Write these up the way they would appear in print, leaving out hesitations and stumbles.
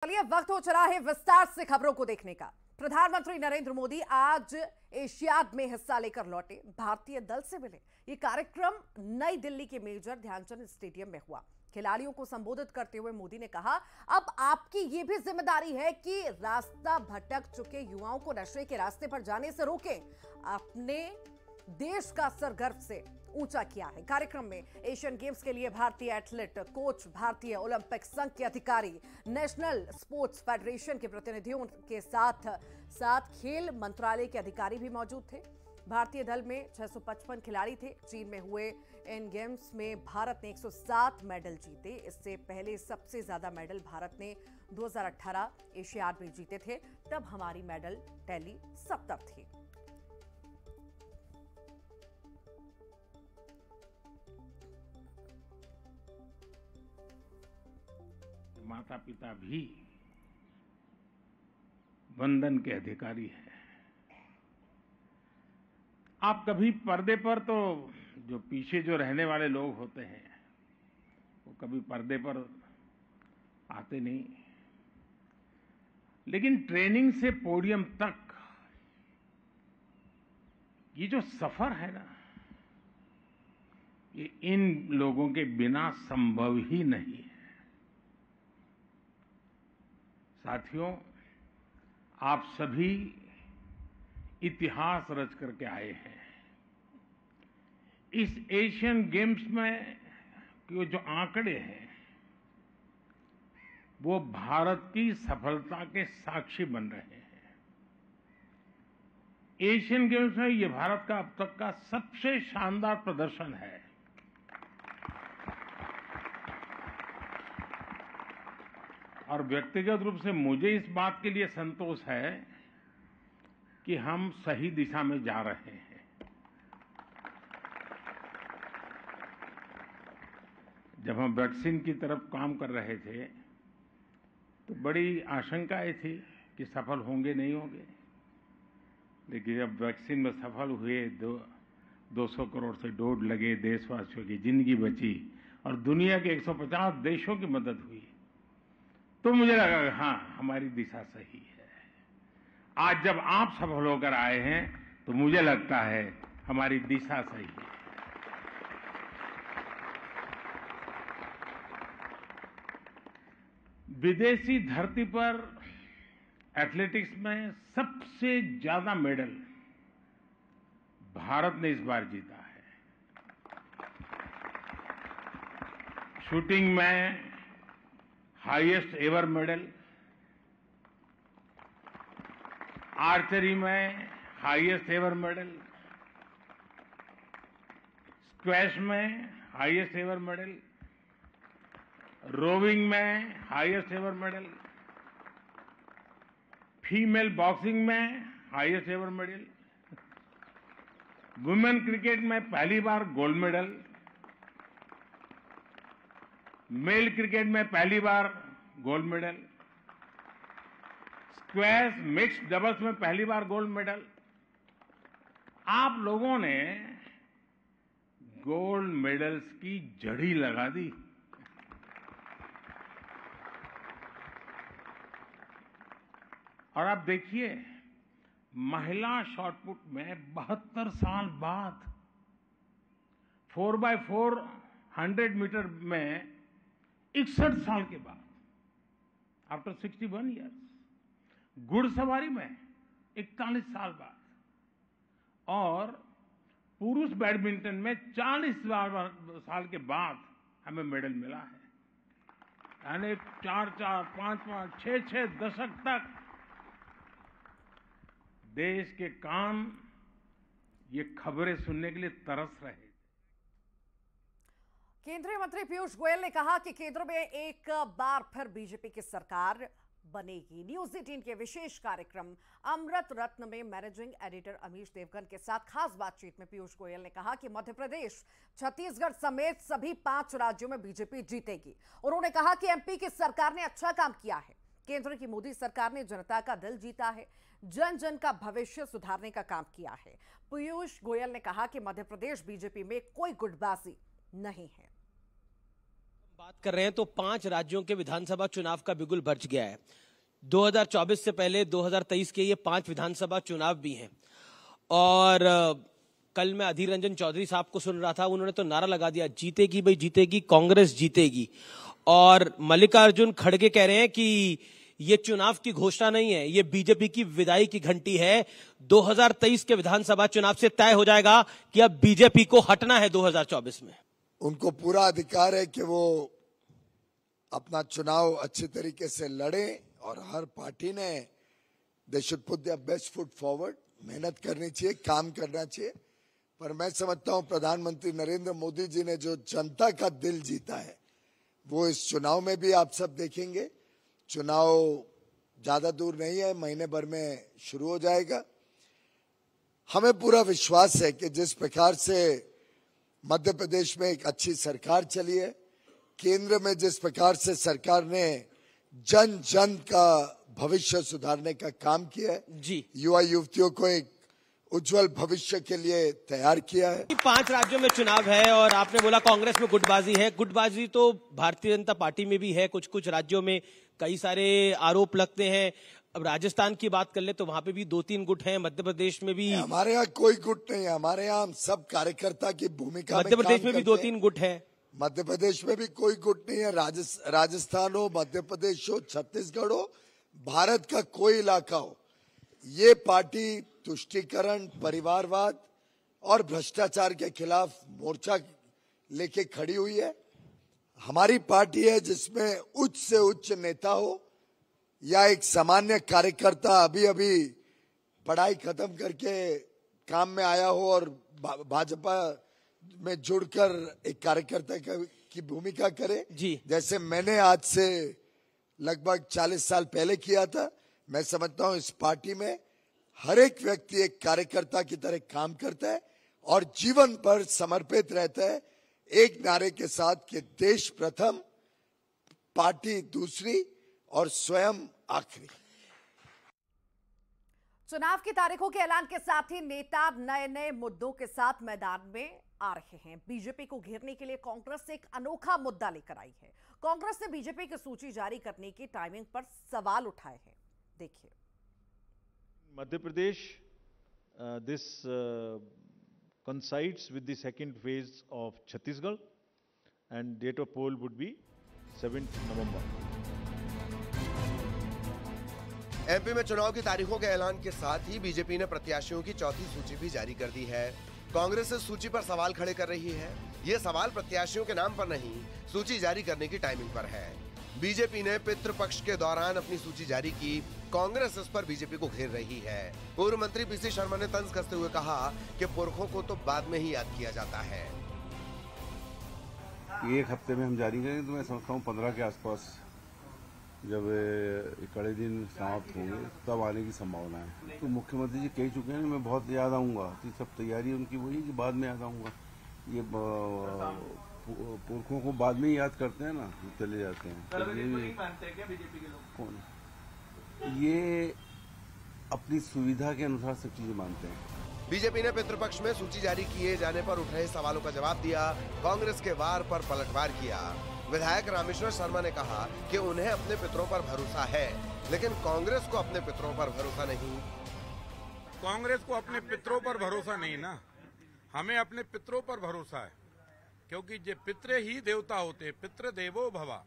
चलिए वक्त हो चला है विस्तार से खबरों को देखने का। प्रधानमंत्री नरेंद्र मोदी आज एशियाड में हिस्सा लेकर लौटे, भारतीय दल से मिले। ये कार्यक्रम नई दिल्ली के मेजर ध्यानचंद स्टेडियम में हुआ। खिलाड़ियों को संबोधित करते हुए मोदी ने कहा, अब आपकी ये भी जिम्मेदारी है कि रास्ता भटक चुके युवाओं को नशे के रास्ते पर जाने से रोकें। अपने देश का सर गर्व से ऊंचा किया है। कार्यक्रम में एशियन गेम्स के लिए भारतीय एथलीट, कोच, भारतीय ओलंपिक संघ के अधिकारी, नेशनल स्पोर्ट्स फेडरेशन के प्रतिनिधियों के साथ खेल मंत्रालय के अधिकारी भी मौजूद थे। भारतीय दल में 655 खिलाड़ी थे। चीन में हुए इन गेम्स में भारत ने 107 मेडल जीते। इससे पहले सबसे ज्यादा मेडल भारत ने 2018 एशियाड में जीते थे, तब हमारी मेडल टैली 70 थी। माता पिता भी वंदन के अधिकारी हैं। आप कभी पर्दे पर तो जो पीछे जो रहने वाले लोग होते हैं वो कभी पर्दे पर आते नहीं, लेकिन ट्रेनिंग से पोडियम तक ये जो सफर है ना, ये इन लोगों के बिना संभव ही नहीं है। साथियों, आप सभी इतिहास रच करके आए हैं। इस एशियन गेम्स में जो आंकड़े हैं वो भारत की सफलता के साक्षी बन रहे हैं। एशियन गेम्स में ये भारत का अब तक का सबसे शानदार प्रदर्शन है। और व्यक्तिगत रूप से मुझे इस बात के लिए संतोष है कि हम सही दिशा में जा रहे हैं। जब हम वैक्सीन की तरफ काम कर रहे थे तो बड़ी आशंकाएं थी कि सफल होंगे नहीं होंगे, लेकिन जब वैक्सीन में सफल हुए, 200 करोड़ से डोज लगे, देशवासियों की जिंदगी बची और दुनिया के 150 देशों की मदद हुई, तो मुझे लगा कि हाँ, हमारी दिशा सही है। आज जब आप सफल होकर आए हैं तो मुझे लगता है हमारी दिशा सही है। विदेशी धरती पर एथलेटिक्स में सबसे ज्यादा मेडल भारत ने इस बार जीता है। शूटिंग में हाईएस्ट एवर मेडल, आर्चरी में हाईएस्ट एवर मेडल, स्क्वैश में हाईएस्ट एवर मेडल, रोविंग में highest ever medal, female boxing में highest ever medal, women cricket में पहली बार गोल्ड मेडल, मेल क्रिकेट में पहली बार gold medal, squash mixed doubles में पहली बार गोल्ड मेडल। आप लोगों ने गोल्ड मेडल्स की जड़ी लगा दी। और आप देखिए, महिला शॉटपुट में 72 साल बाद 4x4 100 मीटर में 61 साल के बाद, आफ्टर 61 ईयर्स, घुड़सवारी में 41 साल बाद, और पुरुष बैडमिंटन में 40 साल के बाद हमें मेडल मिला है। यानी 4-4, 5-5, 6-6 दशक तक देश के कान ये खबरें सुनने के लिए तरस रहे थे। केंद्रीय मंत्री पीयूष गोयल ने कहा कि केंद्र में एक बार फिर बीजेपी की सरकार बनेगी। न्यूज 18 के विशेष कार्यक्रम अमृत रत्न में मैनेजिंग एडिटर अमीश देवगन के साथ खास बातचीत में पीयूष गोयल ने कहा कि मध्य प्रदेश, छत्तीसगढ़ समेत सभी 5 राज्यों में बीजेपी जीतेगी। उन्होंने कहा कि एमपी की सरकार ने अच्छा काम किया है। केंद्र की मोदी सरकार ने जनता का दिल जीता है, जन जन का भविष्य सुधारने का काम किया है। पीयूष गोयल ने कहा कि मध्य प्रदेश बीजेपी में कोई गुटबाजी नहीं है। बात कर रहे हैं तो 5 राज्यों के विधानसभा चुनाव का बिगुल बज गया है। 2024 से पहले 2023 के ये 5 विधानसभा चुनाव भी हैं। और कल मैं अधीर रंजन चौधरी साहब को सुन रहा था, उन्होंने तो नारा लगा दिया, जीतेगी भाई जीतेगी, कांग्रेस जीतेगी। और मल्लिकार्जुन खड़गे कह रहे हैं कि ये चुनाव की घोषणा नहीं है, ये बीजेपी की विदाई की घंटी है। 2023 के विधानसभा चुनाव से तय हो जाएगा कि अब बीजेपी को हटना है 2024 में। उनको पूरा अधिकार है कि वो अपना चुनाव अच्छे तरीके से लड़े और हर पार्टी ने they should put their best foot forward, मेहनत करनी चाहिए, काम करना चाहिए। पर मैं समझता हूं प्रधानमंत्री नरेंद्र मोदी जी ने जो जनता का दिल जीता है वो इस चुनाव में भी आप सब देखेंगे। चुनाव ज्यादा दूर नहीं है, महीने भर में शुरू हो जाएगा। हमें पूरा विश्वास है कि जिस प्रकार से मध्य प्रदेश में एक अच्छी सरकार चली है, केंद्र में जिस प्रकार से सरकार ने जन जन का भविष्य सुधारने का काम किया है, जी, युवा युवतियों को एक उज्जवल भविष्य के लिए तैयार किया है। 5 राज्यों में चुनाव है और आपने बोला कांग्रेस में गुटबाजी है। गुटबाजी तो भारतीय जनता पार्टी में भी है। कुछ कुछ राज्यों में कई सारे आरोप लगते हैं। अब राजस्थान की बात कर ले तो वहां पे भी 2-3 गुट हैं। मध्य प्रदेश में भी, हमारे यहाँ कोई गुट नहीं है। हमारे यहाँ हम सब कार्यकर्ता की भूमिका मध्य प्रदेश में भी 2-3 गुट है। मध्य प्रदेश में भी कोई गुट नहीं है। राजस्थान हो, मध्य प्रदेश हो, छत्तीसगढ़ हो, भारत का कोई इलाका हो, ये पार्टी तुष्टीकरण, परिवारवाद और भ्रष्टाचार के खिलाफ मोर्चा लेके खड़ी हुई है। हमारी पार्टी है जिसमें उच्च से उच्च नेता हो या एक सामान्य कार्यकर्ता अभी अभी पढ़ाई खत्म करके काम में आया हो और भाजपा में जुड़कर एक कार्यकर्ता की भूमिका करे, जी, जैसे मैंने आज से लगभग 40 साल पहले किया था। मैं समझता हूं इस पार्टी में हर एक व्यक्ति एक कार्यकर्ता की तरह काम करता है और जीवन भर समर्पित रहता है एक नारे के साथ कि देश प्रथम, पार्टी दूसरी और स्वयं आखिरी। चुनाव की तारीखों के ऐलान के साथ ही नेता नए नए मुद्दों के साथ मैदान में आ रहे हैं। बीजेपी को घेरने के लिए कांग्रेस एक अनोखा मुद्दा लेकर आई है। कांग्रेस ने बीजेपी की सूची जारी करने की टाइमिंग पर सवाल उठाए हैं। देखिए, Madhya Pradesh, this coincides with the second phase of Chhattisgarh, and date of poll would be 7th November. MP में चुनाव की तारीखों के ऐलान के साथ ही बीजेपी ने प्रत्याशियों की चौथी सूची भी जारी कर दी है। कांग्रेस इस सूची पर सवाल खड़े कर रही है। ये सवाल प्रत्याशियों के नाम पर नहीं, सूची जारी करने की टाइमिंग पर है। बीजेपी ने पितृपक्ष के दौरान अपनी सूची जारी की, कांग्रेस इस पर बीजेपी को घेर रही है। पूर्व मंत्री पीसी शर्मा ने तंज कसते हुए कहा कि पुरखों को तो बाद में ही याद किया जाता है। एक हफ्ते में हम जारी करेंगे तो मैं समझता हूँ 15 के आसपास जब कड़े दिन समाप्त होंगे तब आने की संभावना है। तो मुख्यमंत्री जी कह चुके हैं मैं बहुत याद आऊंगा, तो सब तैयारी उनकी वही कि बाद में याद आऊंगा। ये पुरखों को बाद में ही याद करते हैं ना, चले जाते हैं। कौन? ये अपनी सुविधा के अनुसार सब चीजें मानते हैं। बीजेपी ने पितृपक्ष में सूची जारी किए जाने पर उठ रहे सवालों का जवाब दिया, कांग्रेस के वार पर पलटवार किया। विधायक रामेश्वर शर्मा ने कहा कि उन्हें अपने पितरों पर भरोसा है, लेकिन कांग्रेस को अपने पितरों पर भरोसा नहीं। कांग्रेस को अपने पितरों पर भरोसा नहीं ना, हमें अपने पितरों पर भरोसा है, क्योंकि जो पितरे ही देवता होते हैं। पितृ देवो भवा,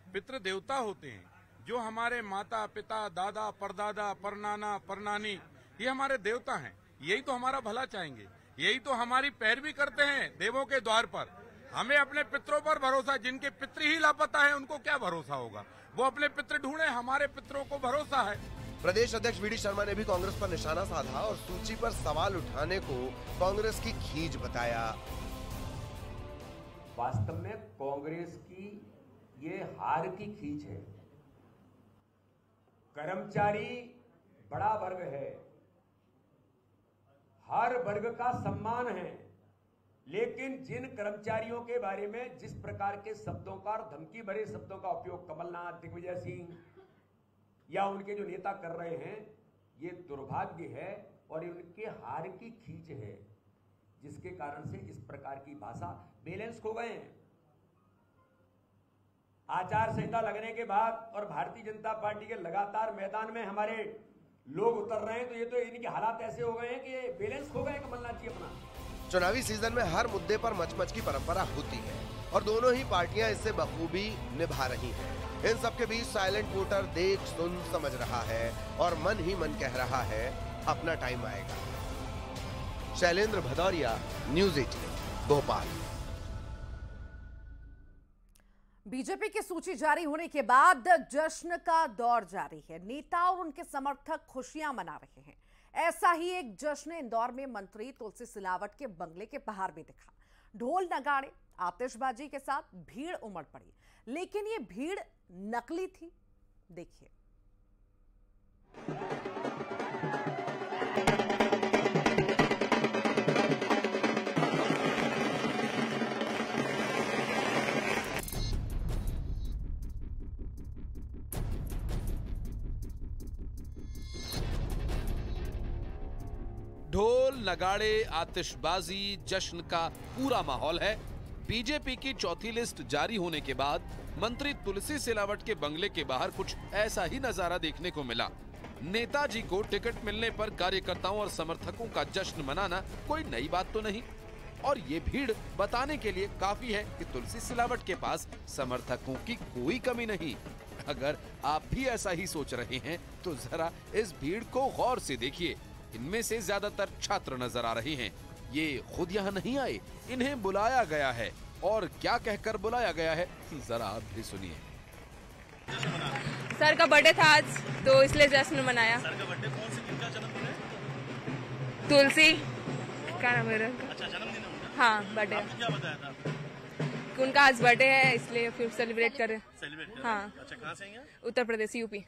पितृ देवता होते हैं। जो हमारे माता पिता, दादा परदादा, परनाना परनानी, ये हमारे देवता हैं। यही तो हमारा भला चाहेंगे, यही तो हमारी पैरवी करते हैं देवों के द्वार पर। हमें अपने पितरों पर भरोसा, जिनके पितृ ही लापता है उनको क्या भरोसा होगा, वो अपने पितृ ढूंढे, हमारे पितरों को भरोसा है। प्रदेश अध्यक्ष वीडी शर्मा ने भी कांग्रेस पर निशाना साधा और सूची पर सवाल उठाने को कांग्रेस की खींच बताया। वास्तव में कांग्रेस की ये हार की खींच है। कर्मचारी बड़ा वर्ग है, हर वर्ग का सम्मान है, लेकिन जिन कर्मचारियों के बारे में जिस प्रकार के शब्दों का और धमकी भरे शब्दों का उपयोग कमलनाथ, दिग्विजय सिंह या उनके जो नेता कर रहे हैं, ये दुर्भाग्य है और ये उनके हार की खींच है, जिसके कारण से इस प्रकार की भाषा बैलेंस खो गए हैं। आचार संहिता लगने के बाद और भारतीय जनता पार्टी के लगातार मैदान में हमारे लोग उतर रहे हैं, तो ये तो इनके हालात ऐसे हो गए हैं कि ये बैलेंस खो गए कमलनाथ जी अपना। चुनावी सीजन में हर मुद्दे पर मच-मच की परंपरा होती है और दोनों ही पार्टियां इससे बखूबी निभा रही हैं। इन सबके बीच साइलेंट वोटर देख सुन समझ रहा है और मन ही मन कह रहा है अपना टाइम आएगा। शैलेंद्र भदौरिया, न्यूज़ 18, भोपाल। बीजेपी की सूची जारी होने के बाद जश्न का दौर जारी है। नेता और उनके समर्थक खुशियां मना रहे हैं। ऐसा ही एक जश्न इंदौर में मंत्री तुलसी सिलावट के बंगले के बाहर भी दिखा। ढोल नगाड़े आतिशबाजी के साथ भीड़ उमड़ पड़ी, लेकिन ये भीड़ नकली थी। देखिए। ढोल नगाड़े आतिशबाजी जश्न का पूरा माहौल है। बीजेपी की चौथी लिस्ट जारी होने के बाद मंत्री तुलसी सिलावट के बंगले के बाहर कुछ ऐसा ही नजारा देखने को मिला। नेताजी को टिकट मिलने पर कार्यकर्ताओं और समर्थकों का जश्न मनाना कोई नई बात तो नहीं, और ये भीड़ बताने के लिए काफी है कि तुलसी सिलावट के पास समर्थकों की कोई कमी नहीं। अगर आप भी ऐसा ही सोच रहे हैं तो जरा इस भीड़ को गौर से देखिए। इनमें से ज्यादातर छात्र नजर आ रहे हैं। ये खुद यहाँ नहीं आए, इन्हें बुलाया गया है। और क्या कहकर बुलाया गया है, जरा आप भी सुनिए। सर का बर्थडे था आज, तो इसलिए जश्न मनाया। सर का बर्थडे कौन से दिन का जन्मदिन है? तुलसी क्या नाम है? अच्छा, जन्मदिन है उनका? हाँ, बर्थडे। आपने क्या बताया था? उनका आज बर्थडे है, इसलिए फिर सेलिब्रेट करें। हाँ। अच्छा, कहाँ से हैं? उत्तर प्रदेश, यूपी।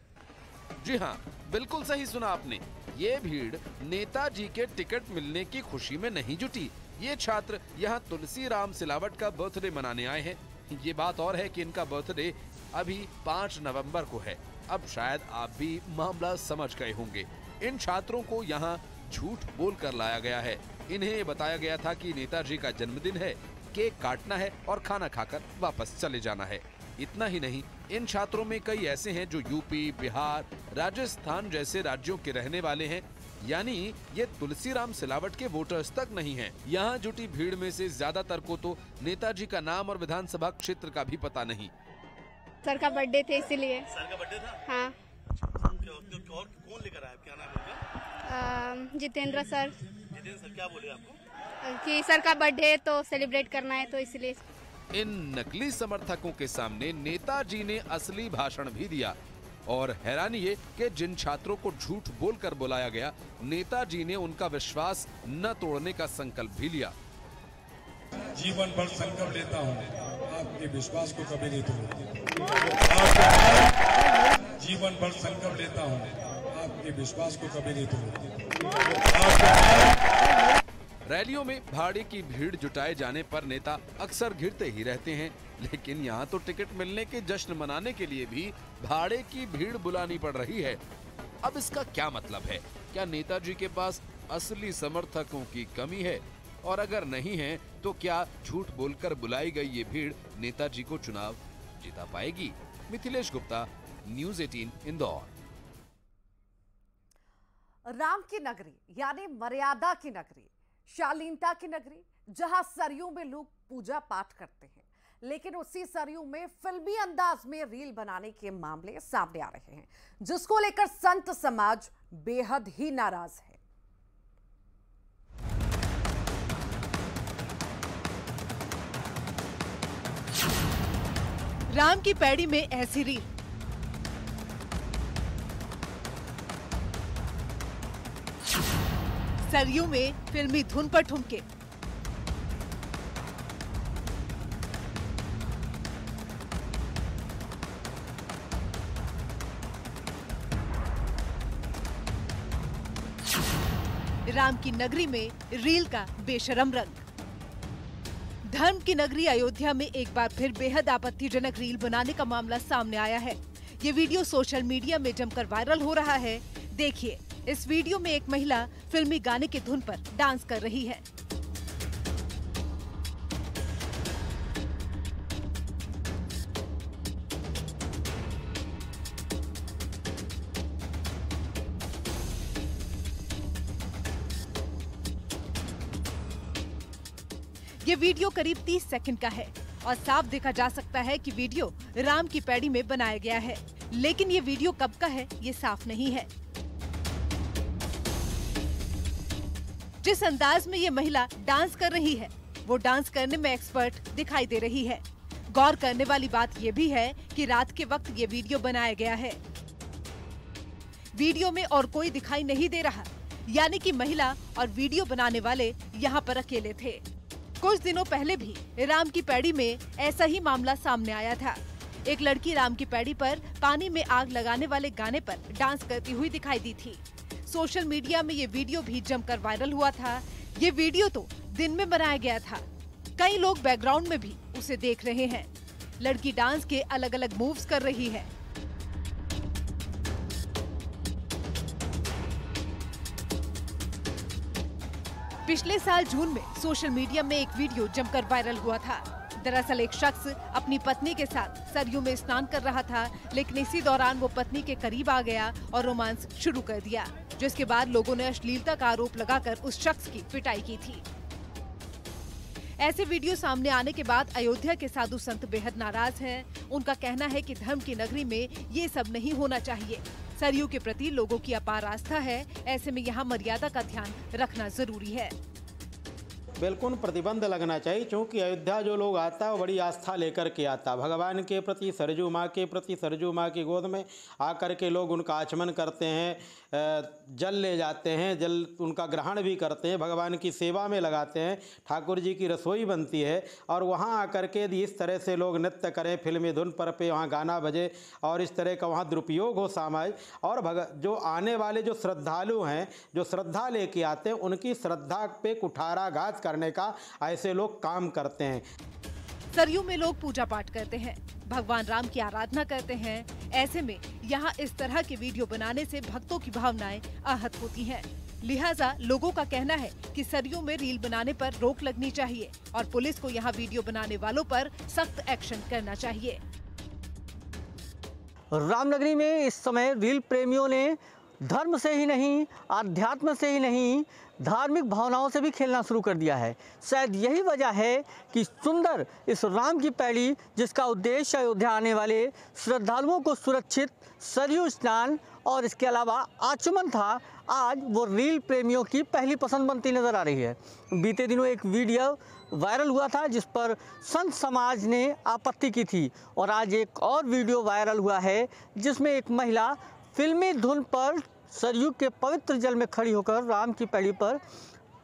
जी हाँ, बिल्कुल सही सुना आपने। ये भीड़ नेताजी के टिकट मिलने की खुशी में नहीं जुटी। ये छात्र यहाँ तुलसी राम सिलावट का बर्थडे मनाने आए हैं। ये बात और है कि इनका बर्थडे अभी 5 नवंबर को है। अब शायद आप भी मामला समझ गए होंगे। इन छात्रों को यहाँ झूठ बोलकर लाया गया है। इन्हें बताया गया था कि नेताजी का जन्मदिन है, केक काटना है और खाना खाकर वापस चले जाना है। इतना ही नहीं, इन छात्रों में कई ऐसे हैं जो यूपी, बिहार, राजस्थान जैसे राज्यों के रहने वाले हैं। यानी ये तुलसी राम सिलावट के वोटर्स तक नहीं हैं। यहाँ जुटी भीड़ में से ज्यादातर को तो नेताजी का नाम और विधानसभा क्षेत्र का भी पता नहीं। सर का बर्थडे थे इसीलिए। सर का बर्थडे था? हाँ। और कौन लेकर आया? क्या नाम है उनका? जितेंद्र सर। जितेंद्र सर क्या बोले आपको? कि सर का बर्थडे तो सेलिब्रेट करना है, तो इसलिए। इन नकली समर्थकों के सामने नेताजी ने असली भाषण भी दिया। और हैरानी ये कि जिन छात्रों को झूठ बोलकर बुलाया गया, नेताजी ने उनका विश्वास न तोड़ने का संकल्प भी लिया। जीवन भर संकल्प लेता हूँ, आपके विश्वास को कभी नहीं तोड़ूंगा। जीवन भर संकल्प लेता हूँ, आपके विश्वास को कभी नहीं तोड़ूंगा। रैलियों में भाड़े की भीड़ जुटाए जाने पर नेता अक्सर घिरते ही रहते हैं, लेकिन यहाँ तो टिकट मिलने के जश्न मनाने के लिए भी भाड़े की भीड़ बुलानी पड़ रही है। अब इसका क्या मतलब है? क्या नेताजी के पास असली समर्थकों की कमी है? और अगर नहीं है तो क्या झूठ बोलकर बुलाई गई ये भीड़ नेताजी को चुनाव जिता पाएगी? मिथिलेश गुप्ता, न्यूज़ 18, इंदौर। राम की नगरी यानी मर्यादा की नगरी, शालीनता की नगरी, जहां सरयू में लोग पूजा पाठ करते हैं, लेकिन उसी सरयू में फिल्मी अंदाज में रील बनाने के मामले सामने आ रहे हैं, जिसको लेकर संत समाज बेहद ही नाराज है। राम की पैड़ी में ऐसी रील, सरयू में फिल्मी धुन पर ठुमके, राम की नगरी में रील का बेशरम रंग। धर्म की नगरी अयोध्या में एक बार फिर बेहद आपत्तिजनक रील बनाने का मामला सामने आया है। ये वीडियो सोशल मीडिया में जमकर वायरल हो रहा है। देखिए, इस वीडियो में एक महिला फिल्मी गाने की धुन पर डांस कर रही है। ये वीडियो करीब 30 सेकंड का है और साफ देखा जा सकता है कि वीडियो राम की पैड़ी में बनाया गया है, लेकिन ये वीडियो कब का है ये साफ नहीं है। जिस अंदाज में ये महिला डांस कर रही है वो डांस करने में एक्सपर्ट दिखाई दे रही है। गौर करने वाली बात ये भी है कि रात के वक्त ये वीडियो बनाया गया है। वीडियो में और कोई दिखाई नहीं दे रहा, यानी कि महिला और वीडियो बनाने वाले यहाँ पर अकेले थे। कुछ दिनों पहले भी राम की पैड़ी में ऐसा ही मामला सामने आया था। एक लड़की राम की पैड़ी पर पानी में आग लगाने वाले गाने पर डांस करती हुई दिखाई दी थी। सोशल मीडिया में ये वीडियो भी जमकर वायरल हुआ था। ये वीडियो तो दिन में बनाया गया था, कई लोग बैकग्राउंड में भी उसे देख रहे हैं। लड़की डांस के अलग अलग मूव्स कर रही है। पिछले साल जून में सोशल मीडिया में एक वीडियो जमकर वायरल हुआ था। दरअसल एक शख्स अपनी पत्नी के साथ सरयू में स्नान कर रहा था, लेकिन इसी दौरान वो पत्नी के करीब आ गया और रोमांस शुरू कर दिया, जिसके बाद लोगों ने अश्लीलता का आरोप लगाकर उस शख्स की पिटाई की थी। ऐसे वीडियो सामने आने के बाद अयोध्या के साधु संत बेहद नाराज हैं। उनका कहना है कि धर्म की नगरी में ये सब नहीं होना चाहिए। सरयू के प्रति लोगों की अपार आस्था है, ऐसे में यहाँ मर्यादा का ध्यान रखना जरूरी है। बिल्कुल प्रतिबंध लगना चाहिए, क्योंकि अयोध्या जो लोग आता है वो बड़ी आस्था लेकर के आता है भगवान के प्रति, सरजू माँ के प्रति। सरजू माँ की गोद में आकर के लोग उनका आचमन करते हैं, जल ले जाते हैं, जल उनका ग्रहण भी करते हैं, भगवान की सेवा में लगाते हैं, ठाकुर जी की रसोई बनती है। और वहाँ आकर के यदि इस तरह से लोग नृत्य करें, फिल्मी धुन पर पे वहाँ गाना बजे और इस तरह का वहाँ दुरुपयोग हो समाज, और जो आने वाले जो श्रद्धालु हैं, जो श्रद्धा लेके आते हैं, उनकी श्रद्धा पे कुठाराघात करने का ऐसे लोग काम करते हैं। सरयू में लोग पूजा पाठ करते हैं, भगवान राम की आराधना करते हैं। ऐसे में यहाँ इस तरह के वीडियो बनाने से भक्तों की भावनाएं आहत होती हैं। लिहाजा लोगों का कहना है कि सरयू में रील बनाने पर रोक लगनी चाहिए और पुलिस को यहाँ वीडियो बनाने वालों पर सख्त एक्शन करना चाहिए। रामनगरी में इस समय रील प्रेमियों ने धर्म से ही नहीं, आध्यात्म से ही नहीं, धार्मिक भावनाओं से भी खेलना शुरू कर दिया है। शायद यही वजह है कि सुंदर इस राम की पैड़ी, जिसका उद्देश्य अयोध्या आने वाले श्रद्धालुओं को सुरक्षित सरयू स्नान और इसके अलावा आचमन था, आज वो रील प्रेमियों की पहली पसंद बनती नजर आ रही है। बीते दिनों एक वीडियो वायरल हुआ था जिस पर संत समाज ने आपत्ति की थी, और आज एक और वीडियो वायरल हुआ है जिसमें एक महिला फिल्मी धुन पर सरयू के पवित्र जल में खड़ी होकर राम की पैड़ी पर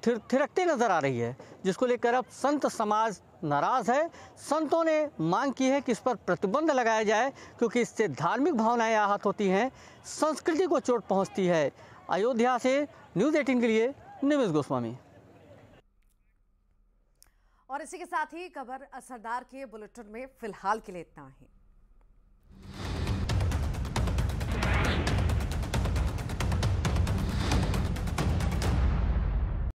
थिरकते नजर आ रही है, जिसको लेकर अब संत समाज नाराज है। संतों ने मांग की है कि इस पर प्रतिबंध लगाया जाए, क्योंकि इससे धार्मिक भावनाएं आहत होती हैं, संस्कृति को चोट पहुंचती है। अयोध्या से न्यूज़ 18 के लिए निमिष गोस्वामी। और इसी के साथ ही खबर असरदार के बुलेटिन में फिलहाल के लिए इतना ही।